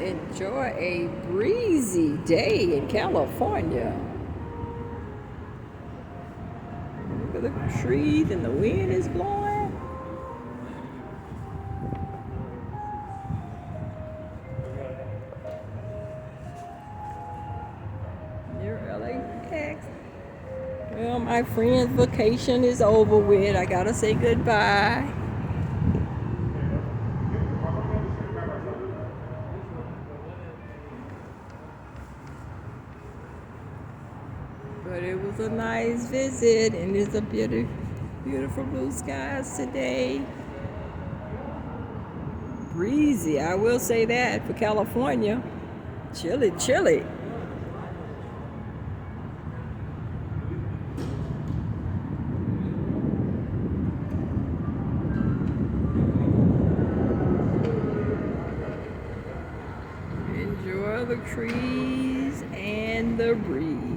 enjoy a breezy day in California. Look at the trees and the wind is blowing. Near LAX. Well, my friend's vacation is over with. I gotta say goodbye. But it was a nice visit, and it's a beautiful blue skies today. Breezy, I will say that, for California. Chilly, chilly. Enjoy the trees and the breeze.